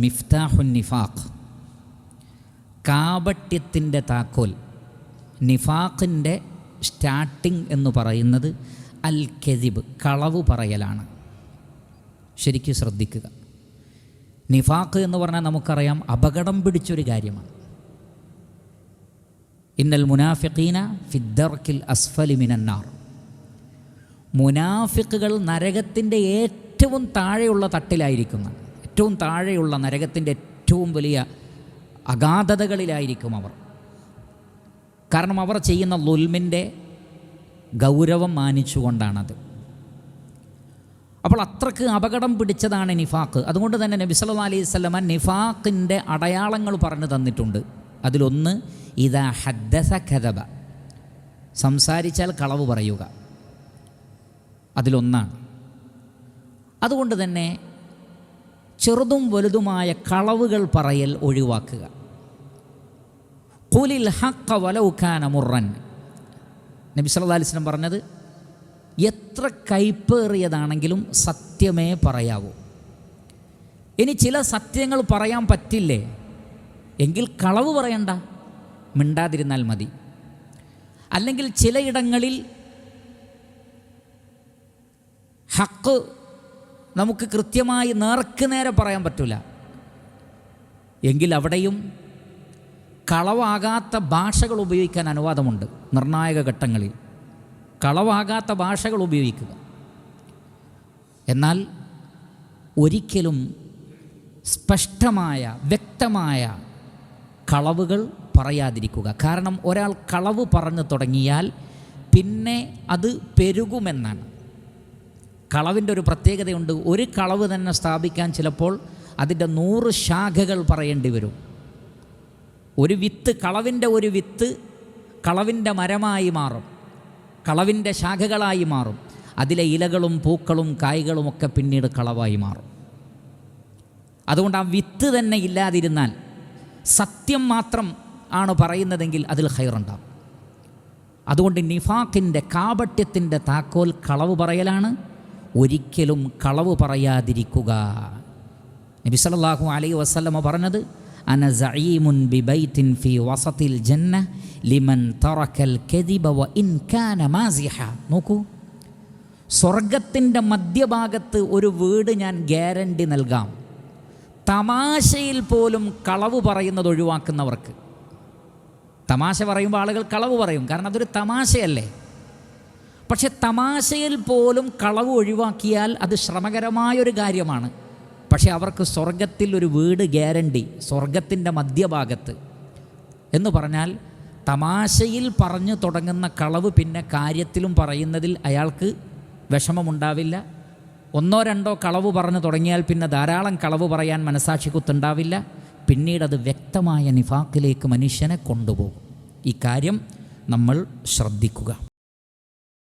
മിഫ്താഹുൻ നിഫാഖ്, കാപട്യത്തിൻ്റെ താക്കോൽ. നിഫാഖിൻ്റെ സ്റ്റാർട്ടിങ് എന്ന് പറയുന്നത് അൽ കെദിബ്, കളവ് പറയലാണ്. ശരിക്കും ശ്രദ്ധിക്കുക. നിഫാഖ് എന്ന് പറഞ്ഞാൽ നമുക്കറിയാം അപകടം പിടിച്ചൊരു കാര്യമാണ്. ഇന്നൽ മുനാഫിഖീന ഫിദ്ദർക്കിൽ അസ്ഫലി മിനന്നാർ. മുനാഫിഖുകൾ നരകത്തിൻ്റെ ഏറ്റവും താഴെയുള്ള തട്ടിലായിരിക്കുന്ന, ഏറ്റവും താഴെയുള്ള നരകത്തിൻ്റെ ഏറ്റവും വലിയ അഗാധതകളിലായിരിക്കും അവർ. കാരണം അവർ ചെയ്യുന്ന ളുൽമിൻ്റെ ഗൗരവം മാനിച്ചുകൊണ്ടാണത്. അപ്പോൾ അത്രക്ക് അപകടം പിടിച്ചതാണ് നിഫാഖ്. അതുകൊണ്ട് തന്നെ നബി സല്ലല്ലാഹു അലൈഹി വസല്ലമ നിഫാഖിൻ്റെ അടയാളങ്ങൾ പറഞ്ഞു തന്നിട്ടുണ്ട്. അതിലൊന്ന് ഇദാ ഹദ്ദസ കദബ, സംസാരിച്ചാൽ കളവ് പറയുക, അതിലൊന്നാണ്. അതുകൊണ്ട് തന്നെ ചെറുതും വലുതുമായ കളവുകൾ പറയൽ ഒഴിവാക്കുക. ഖുലിൽ ഹഖ്ഖ വലൗ കാന മുർറൻ, നബി സല്ലല്ലാഹു അലൈഹി വസല്ലം പറഞ്ഞത് എത്ര കയ്പേറിയതാണെങ്കിലും സത്യമേ പറയാവൂ. ഇനി ചില സത്യങ്ങൾ പറയാൻ പറ്റില്ലേ എങ്കിൽ കളവ് പറയണ്ട, മിണ്ടാതിരുന്നാൽ മതി. അല്ലെങ്കിൽ ചിലയിടങ്ങളിൽ ഹക്ക് നമുക്ക് കൃത്യമായി നേർക്ക് നേരെ പറയാൻ പറ്റില്ല എങ്കിൽ അവിടെയും കളവാകാത്ത ഭാഷകൾ ഉപയോഗിക്കാൻ അനുവാദമുണ്ട്. നിർണായക ഘട്ടങ്ങളിൽ കളവാകാത്ത ഭാഷകൾ ഉപയോഗിക്കുക. എന്നാൽ ഒരിക്കലും സ്പഷ്ടമായ വ്യക്തമായ കളവുകൾ പറയാതിരിക്കുക. കാരണം ഒരാൾ കളവ് പറഞ്ഞു തുടങ്ങിയാൽ പിന്നെ അത് പെരുകുമെന്നാണ്. കളവിൻ്റെ ഒരു പ്രത്യേകതയുണ്ട്. ഒരു കളവ് തന്നെ സ്ഥാപിക്കാൻ ചിലപ്പോൾ അതിൻ്റെ 100 ശാഖകൾ പറയേണ്ടി വരും. ഒരു വിത്ത്, കളവിൻ്റെ ഒരു വിത്ത് കളവിൻ്റെ മരമായി മാറും, കളവിൻ്റെ ശാഖകളായി മാറും. അതിലെ ഇലകളും പൂക്കളും കായ്കളുമൊക്കെ പിന്നീട് കളവായി മാറും. അതുകൊണ്ട് ആ വിത്ത് തന്നെ ഇല്ലാതിരുന്നാൽ, സത്യം മാത്രം ആണ് പറയുന്നതെങ്കിൽ അതിൽ ഖൈറുണ്ടാവും. അതുകൊണ്ട് നിഫാഖിൻ്റെ, കാപട്യത്തിൻ്റെ താക്കോൽ കളവ് പറയലാണ്. ഒരിക്കലും കളവ് പറയാതിരിക്കുക. നബി സല്ലല്ലാഹു അലൈഹി വസല്ലമ പറഞ്ഞത് അന സഈമുൻ ബിബൈത്തിൻ ഫീ വസത്തിൽ ജന്ന ലിമൻ തറക്കൽ കദിബ വ ഇൻ കാന മാസിഹ. നോക്കൂ, സ്വർഗത്തിൻ്റെ മധ്യഭാഗത്ത് ഒരു വീട് ഞാൻ ഗ്യാരണ്ടി നൽകാം, തമാശയിൽ പോലും കളവ് പറയുന്നത് ഒഴിവാക്കുന്നവർക്ക്. തമാശ പറയുമ്പോൾ ആളുകൾ കളവ് പറയും, കാരണം അതൊരു തമാശയല്ലേ. പക്ഷെ തമാശയിൽ പോലും കളവ് ഒഴിവാക്കിയാൽ അത് ശ്രമകരമായൊരു കാര്യമാണ്. പക്ഷെ അവർക്ക് സ്വർഗത്തിൽ ഒരു വീട് ഗ്യാരണ്ടി, സ്വർഗത്തിൻ്റെ മധ്യഭാഗത്ത് എന്ന് പറഞ്ഞാൽ തമാശയിൽ പറഞ്ഞു തുടങ്ങുന്ന കളവ് പിന്നെ കാര്യത്തിലും പറയുന്നതിൽ അയാൾക്ക് വിഷമമുണ്ടാവില്ല. 1-2 കളവ് പറഞ്ഞു തുടങ്ങിയാൽ പിന്നെ ധാരാളം കളവ് പറയാൻ മനസാക്ഷിക്കുത്തുണ്ടാവില്ല. പിന്നീടത് വ്യക്തമായ നിഫാഖിലേക്ക് മനുഷ്യനെ കൊണ്ടുപോകും. ഈ കാര്യം നമ്മൾ ശ്രദ്ധിക്കുക.